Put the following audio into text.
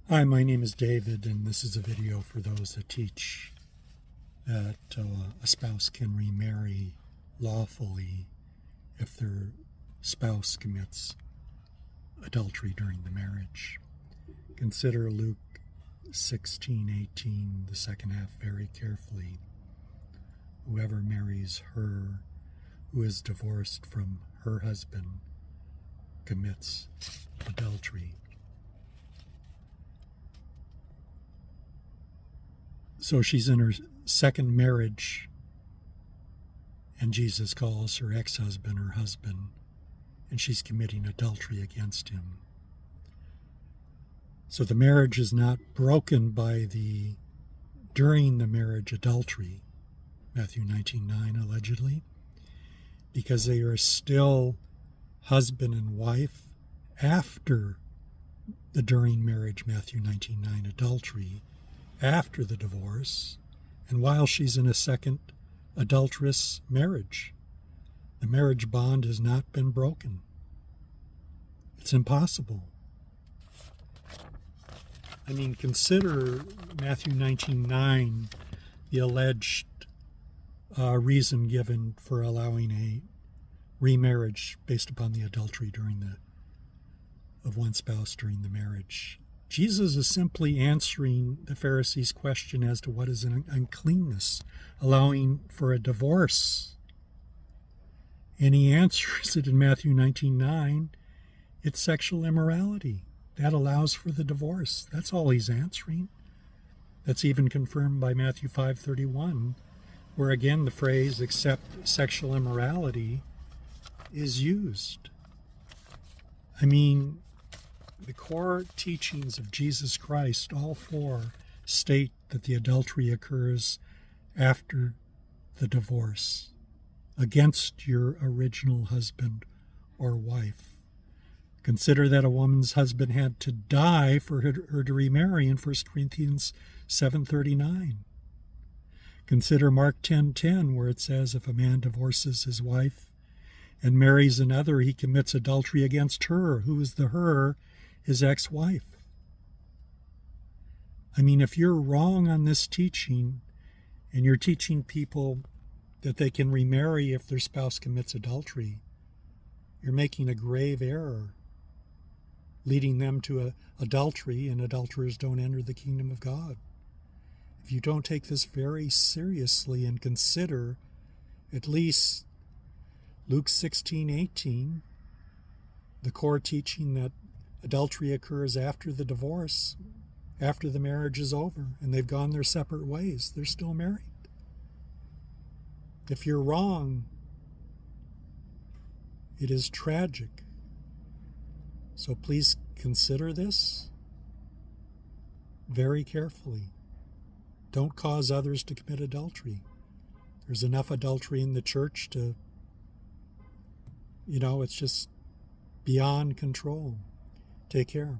Hi, my name is David, and this is a video for those that teach that a spouse can remarry lawfully if their spouse commits adultery during the marriage. Consider Luke 16:18, the second half, very carefully. Whoever marries her who is divorced from her husband commits adultery. So she's in her second marriage, and Jesus calls her ex-husband her husband, and she's committing adultery against him. So the marriage is not broken by the during the marriage adultery, Matthew 19:9 allegedly, because they are still husband and wife after the during marriage Matthew 19:9 adultery, after the divorce, and while she's in a second adulterous marriage. The marriage bond has not been broken. It's impossible. I mean, consider Matthew 19:9, the alleged reason given for allowing a remarriage based upon the adultery of one spouse during the marriage. Jesus is simply answering the Pharisees' question as to what is an uncleanness, allowing for a divorce. And he answers it in Matthew 19:9, it's sexual immorality. That allows for the divorce. That's all he's answering. That's even confirmed by Matthew 5:31, where again the phrase except sexual immorality is used. I mean, the core teachings of Jesus Christ, all four, state that the adultery occurs after the divorce, against your original husband or wife. Consider that a woman's husband had to die for her to remarry in 1 Corinthians 7:39. Consider Mark 10:10, where it says, if a man divorces his wife and marries another, he commits adultery against her. Who is the her? His ex-wife. I mean, if you're wrong on this teaching, and you're teaching people that they can remarry if their spouse commits adultery, you're making a grave error, leading them to adultery, and adulterers don't enter the kingdom of God. If you don't take this very seriously and consider at least Luke 16:18, the core teaching that adultery occurs after the divorce, after the marriage is over, and they've gone their separate ways, they're still married. If you're wrong, it is tragic. So please consider this very carefully. Don't cause others to commit adultery. There's enough adultery in the church to, it's just beyond control. Take care.